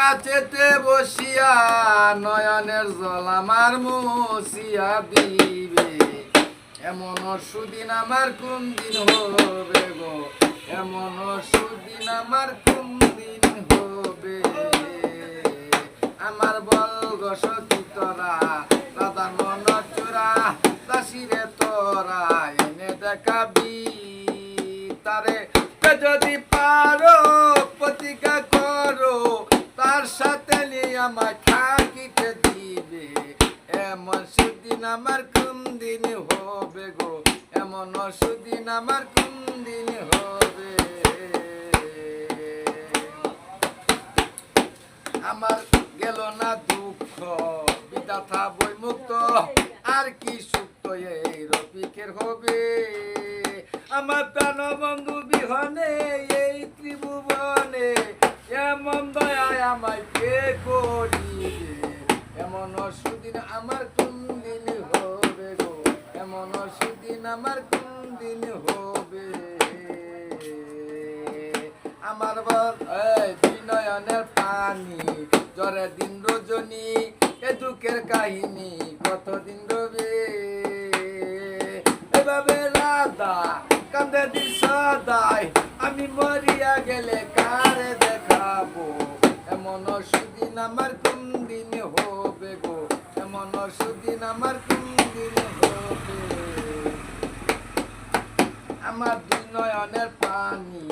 কাছেতে বসিয়া নয়নের জল আমার মুছিয়া দিবে, এমন সুদিন আমার কোন দিন হবে গো, এমন সুদিন আমার কোন দিন হবে। আমার বল গো সখী তোরা রাধা মন চোরা দাসিরে তোরা এনে দেখাবি তারে, যদি পারো প্রতিজ্ঞা করো তার সাথে নিয়ে আমায় থাকিতে দিবে, এমন সুদিন আমার কোন দিন হবে গো, এমন সুদিন আমার কোন দিন হবে। আমার গেল না দুঃখ বিধাতা বৈমুক্ত, আর কি সুক্ত এই রফিকের হবে। আমার প্রাণ বন্ধু বিহনে এই ত্রিভুবনে এমন দয়ায় আমায় কে করিবে, এমন সুদিন আমার কোন দিন হবে গো, এমন সুদিন আমার কোন দিন হবে। আমার বল বিনয়নের পানি জ্বরে দিন রজনী, এ দুঃখের কাহিনী কতদিন রবে। এভাবে রাধা কান্দে দিন সদাই, আমি মরিয়া গেলে কারে দেখাবো, এমন সুদিন আমার কোন দিন হবে গো, এমন সুদিন আমার কোন দিন হবে। আমার দুই নয়নের পানি